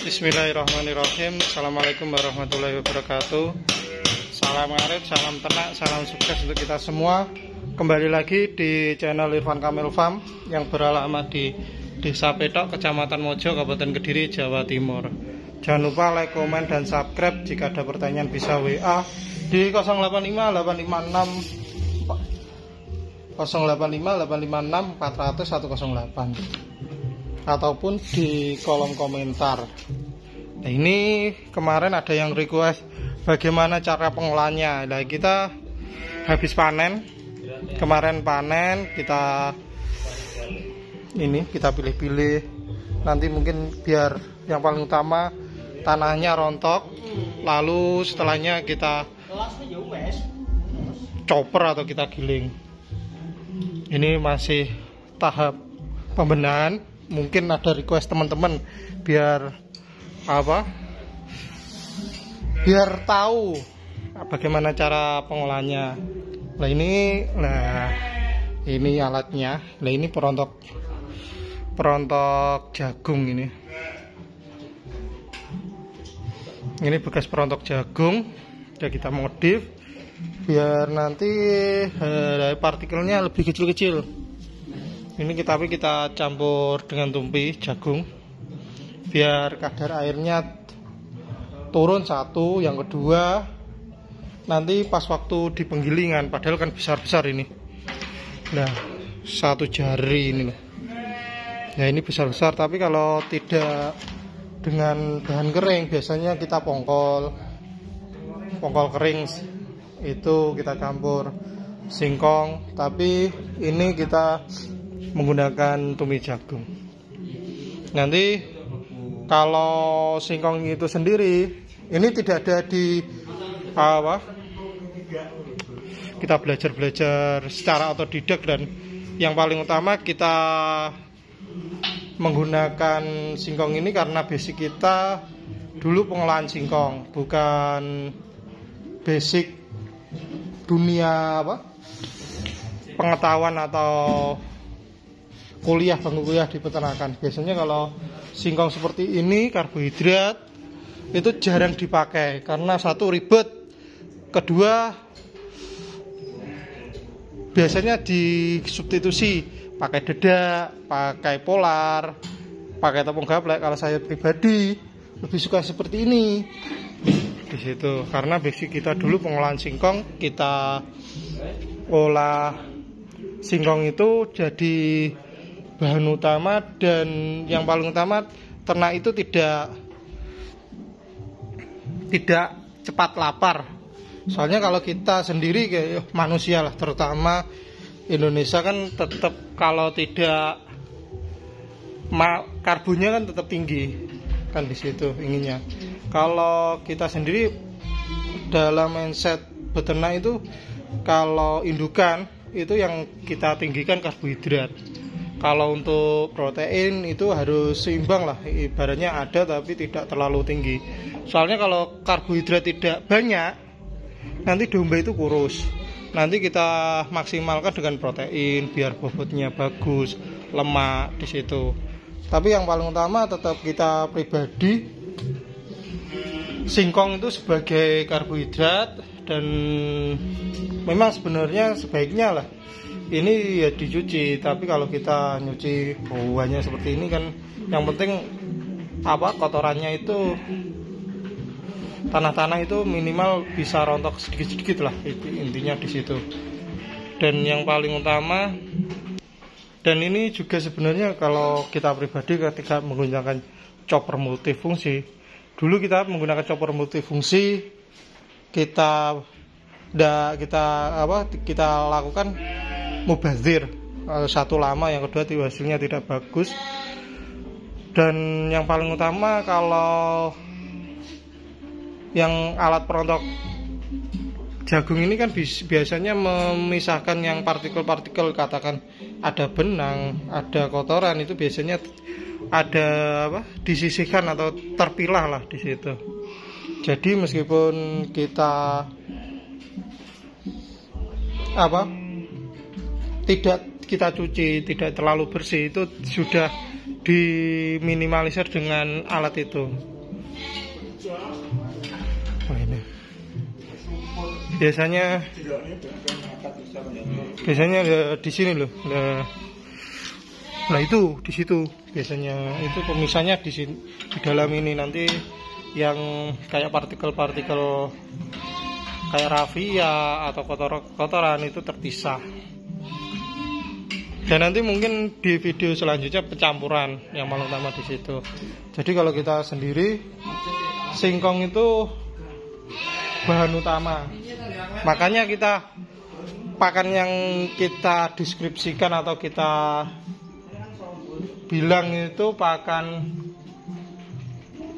Bismillahirrahmanirrahim. Assalamualaikum warahmatullahi wabarakatuh. Salam ngarit, salam ternak, salam sukses untuk kita semua. Kembali lagi di channel Irfan Kamil Farm yang beralamat di Desa Petok, Kecamatan Mojo, Kabupaten Kediri, Jawa Timur. Jangan lupa like, komen, dan subscribe. Jika ada pertanyaan bisa WA di 085 856 400 108 ataupun di kolom komentar. Nah, ini kemarin ada yang request bagaimana cara pengolahannya. Nah, kita habis panen, kemarin panen, kita pilih-pilih. Nanti mungkin biar yang paling utama tanahnya rontok, lalu setelahnya kita chopper atau kita giling. Ini masih tahap pembenahan. Mungkin ada request teman-teman biar tahu bagaimana cara pengolahannya. Nah ini alatnya. Nah ini perontok jagung ini. Ini bekas perontok jagung. Udah kita modif biar nanti partikelnya lebih kecil-kecil. Ini kita campur dengan tumpi jagung biar kadar airnya turun satu. Yang kedua, nanti pas waktu di penggilingan, padahal kan besar-besar ini. Nah, satu jari ini loh. Nah, ini besar-besar, tapi kalau tidak dengan bahan kering, biasanya kita pongkol kering itu kita campur singkong, tapi ini kita menggunakan tumpi jagung. Nanti kalau singkong itu sendiri, ini tidak ada di kita belajar secara otodidak, dan yang paling utama kita menggunakan singkong ini karena basic kita dulu pengolahan singkong, bukan basic dunia pengetahuan atau bangku kuliah di peternakan. Biasanya kalau singkong seperti ini karbohidrat itu jarang dipakai karena satu ribet, kedua biasanya disubstitusi pakai dedak, pakai polar, pakai tepung gaplek. Kalau saya pribadi lebih suka seperti ini di situ karena basic kita dulu pengolahan singkong, kita olah singkong itu jadi bahan utama, dan yang paling utama ternak itu tidak cepat lapar. Soalnya kalau kita sendiri kayak manusia lah, terutama Indonesia kan tetap kalau tidak karbonnya kan tetap tinggi kan di situ inginnya. Kalau kita sendiri dalam mindset beternak itu, kalau indukan itu yang kita tinggikan karbohidrat. Kalau untuk protein itu harus seimbang lah, ibaratnya ada tapi tidak terlalu tinggi. Soalnya kalau karbohidrat tidak banyak, nanti domba itu kurus. Nanti kita maksimalkan dengan protein biar bobotnya bagus, lemak di situ. Tapi yang paling utama tetap kita pribadi, singkong itu sebagai karbohidrat, dan memang sebenarnya sebaiknya lah ini ya dicuci. Tapi kalau kita nyuci bauannya seperti ini kan, yang penting kotorannya itu, tanah-tanah itu minimal bisa rontok sedikit-sedikit lah, intinya di situ. Dan yang paling utama, dan ini juga sebenarnya kalau kita pribadi ketika menggunakan chopper multifungsi, dulu kita menggunakan chopper multifungsi, kita lakukan mubazir, satu lama, yang kedua hasilnya tidak bagus. Dan yang paling utama, kalau yang alat perontok jagung ini kan biasanya memisahkan yang partikel-partikel, katakan ada benang, ada kotoran, itu biasanya ada disisihkan atau terpilah lah di situ. Jadi meskipun kita tidak kita cuci, tidak terlalu bersih, itu sudah diminimalisir dengan alat itu. Oh, ini biasanya ya di sini loh. Nah itu di situ biasanya itu pemisahnya di sini, di dalam ini. Nanti yang kayak partikel-partikel kayak rafia atau kotoran itu terpisah. Dan nanti mungkin di video selanjutnya pencampuran yang paling utama di situ. Jadi kalau kita sendiri, singkong itu bahan utama. Makanya kita pakan yang kita deskripsikan atau kita bilang itu pakan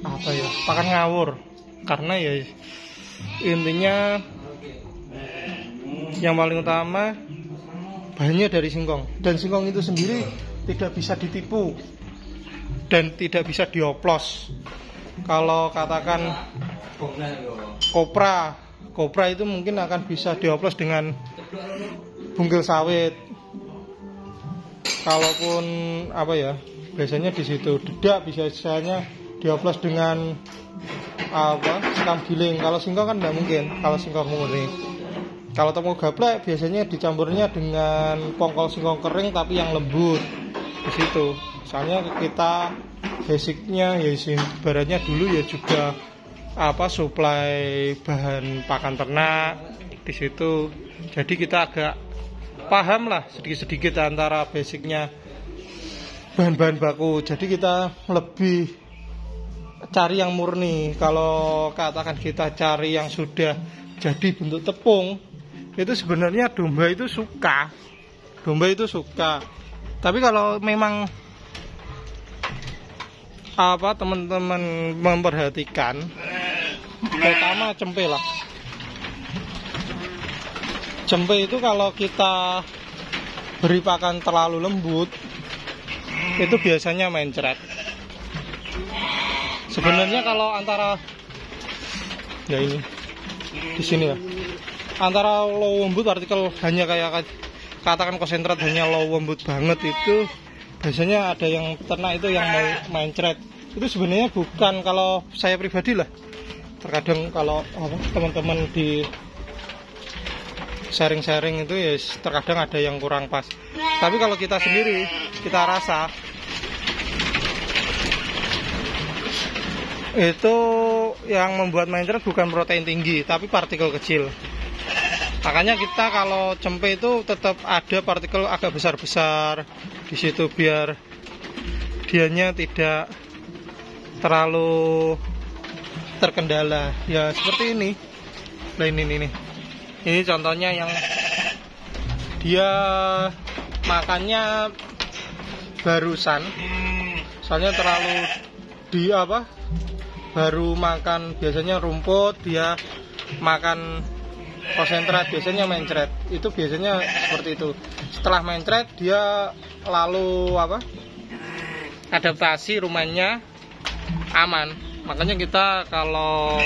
apa ya? Pakan ngawur. Karena ya intinya yang paling utama bahannya dari singkong, dan singkong itu sendiri tidak bisa ditipu dan tidak bisa dioplos. Kalau katakan kopra itu mungkin akan bisa dioplos dengan bungkil sawit. Kalaupun apa ya, biasanya di situ dedak biasanya dioplos dengan apa, sekam giling. Kalau singkong kan tidak mungkin, kalau singkong murni. Kalau tepung gaplek biasanya dicampurnya dengan pongkol singkong kering tapi yang lembut di situ. Soalnya kita basicnya ya ibaratnya dulu ya juga apa, suplai bahan pakan ternak di situ. Jadi kita agak paham lah sedikit-sedikit antara basicnya bahan-bahan baku. Jadi kita lebih cari yang murni. Kalau katakan kita cari yang sudah jadi bentuk tepung, itu sebenarnya domba itu suka. Tapi kalau memang apa, teman-teman memperhatikan, terutama cempe lah. Cempe itu kalau kita beri pakan terlalu lembut, itu biasanya mencret. Sebenarnya kalau antara ya ini di sini ya, antara low lembut partikel hanya kayak katakan konsentrat hanya low lembut banget, itu biasanya ada yang ternak itu yang mau mencret. Itu sebenarnya bukan, kalau saya pribadi lah, terkadang kalau teman-teman di sharing-sharing itu ya terkadang ada yang kurang pas. Tapi kalau kita sendiri, kita rasa itu yang membuat mencret bukan protein tinggi tapi partikel kecil. Makanya kita kalau cempe itu tetap ada partikel agak besar-besar di situ biar dianya tidak terlalu terkendala. Ya seperti ini. Nah ini contohnya yang dia makannya barusan. Soalnya terlalu di apa? Baru makan biasanya rumput, dia makan konsentrat biasanya mencret. Itu biasanya seperti itu. Setelah mencret dia lalu apa, adaptasi rumahnya aman. Makanya kita kalau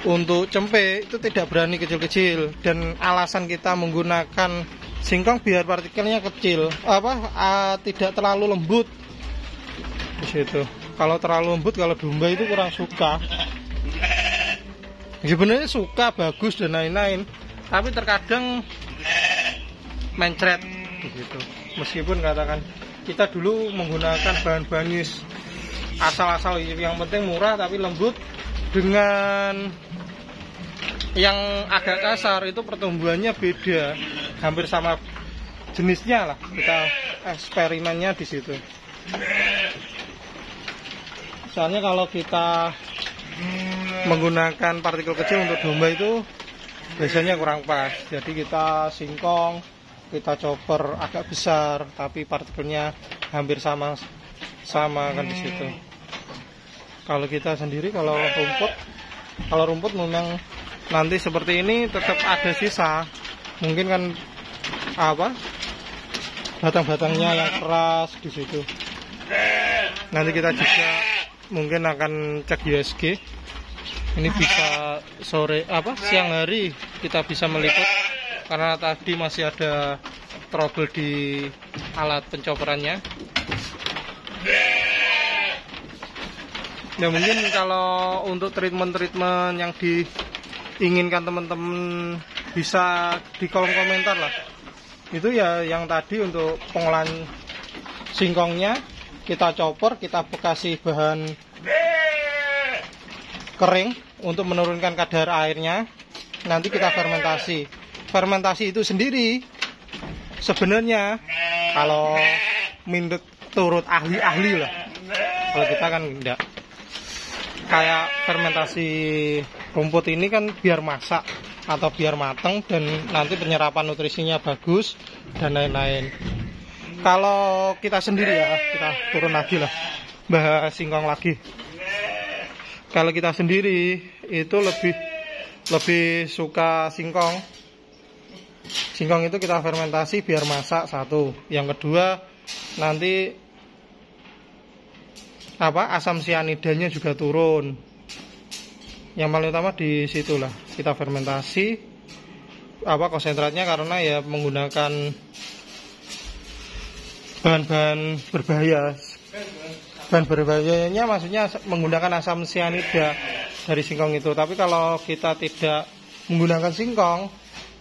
untuk cempe itu tidak berani kecil-kecil, dan alasan kita menggunakan singkong biar partikelnya kecil, tidak terlalu lembut di situ. Kalau terlalu lembut, kalau domba itu kurang suka. Sebenarnya suka, bagus dan lain-lain, tapi terkadang mencret begitu. Meskipun katakan kita dulu menggunakan bahan-bahan asal-asal, yang penting murah tapi lembut, dengan yang agak kasar itu pertumbuhannya beda, hampir sama jenisnya lah. Kita eksperimennya di situ. Soalnya kalau kita menggunakan partikel kecil untuk domba itu biasanya kurang pas. Jadi kita singkong, kita chopper agak besar tapi partikelnya hampir sama kan di situ. Kalau kita sendiri, kalau rumput memang nanti seperti ini tetap ada sisa. Mungkin kan apa, batang-batangnya yang keras di situ. Nanti kita juga mungkin akan cek USG. Ini bisa siang hari kita bisa meliput, karena tadi masih ada trouble di alat pencoperannya. Ya mungkin kalau untuk treatment-treatment yang diinginkan teman-teman bisa di kolom komentar lah. Itu ya yang tadi untuk pengolahan singkongnya kita chopper, kita kasih bahan kering untuk menurunkan kadar airnya. Nanti kita fermentasi. Fermentasi itu sendiri sebenarnya kalau menurut turut ahli-ahli lah. Kalau kita kan enggak. Kayak fermentasi rumput ini kan biar masak atau biar mateng dan nanti penyerapan nutrisinya bagus dan lain-lain. Kalau kita sendiri ya, kita turun lagi lah, bahas singkong lagi. Kalau kita sendiri itu lebih suka singkong. Singkong itu kita fermentasi biar masak satu. Yang kedua nanti asam sianidanya juga turun. Yang paling utama di situlah kita fermentasi konsentratnya, karena ya menggunakan bahan-bahan berbahaya. Bahan berbahayanya maksudnya menggunakan asam sianida dari singkong itu. Tapi kalau kita tidak menggunakan singkong,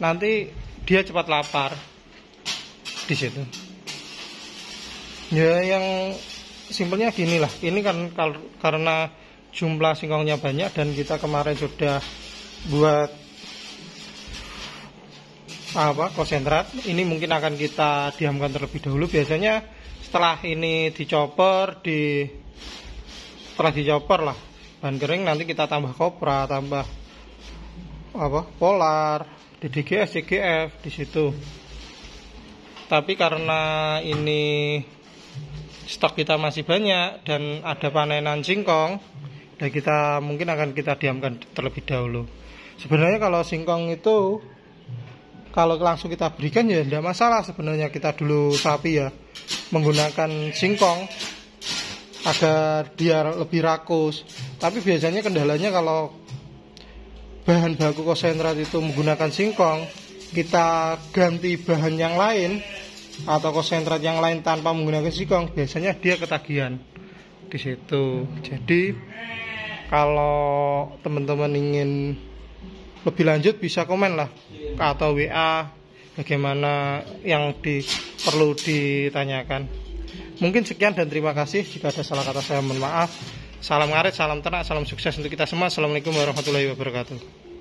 nanti dia cepat lapar di situ. Ya yang simpelnya gini lah, ini kan karena jumlah singkongnya banyak dan kita kemarin sudah buat konsentrat. Ini mungkin akan kita diamkan terlebih dahulu. Biasanya setelah ini setelah dicopper lah bahan kering, nanti kita tambah kopra, tambah polar, DDGS, CGF di situ. Tapi karena ini stok kita masih banyak dan ada panenan singkong, dan kita mungkin akan kita diamkan terlebih dahulu. Sebenarnya kalau singkong itu kalau langsung kita berikan ya tidak masalah sebenarnya. Kita dulu sapi ya menggunakan singkong agar dia lebih rakus. Tapi biasanya kendalanya kalau bahan baku konsentrat itu menggunakan singkong, kita ganti bahan yang lain atau konsentrat yang lain tanpa menggunakan singkong, biasanya dia ketagihan di situ. Jadi kalau teman-teman ingin lebih lanjut bisa komen lah atau WA bagaimana yang perlu ditanyakan. Mungkin sekian dan terima kasih. Jika ada salah kata saya mohon maaf. Salam ngarit, salam ternak, salam sukses untuk kita semua. Assalamualaikum warahmatullahi wabarakatuh.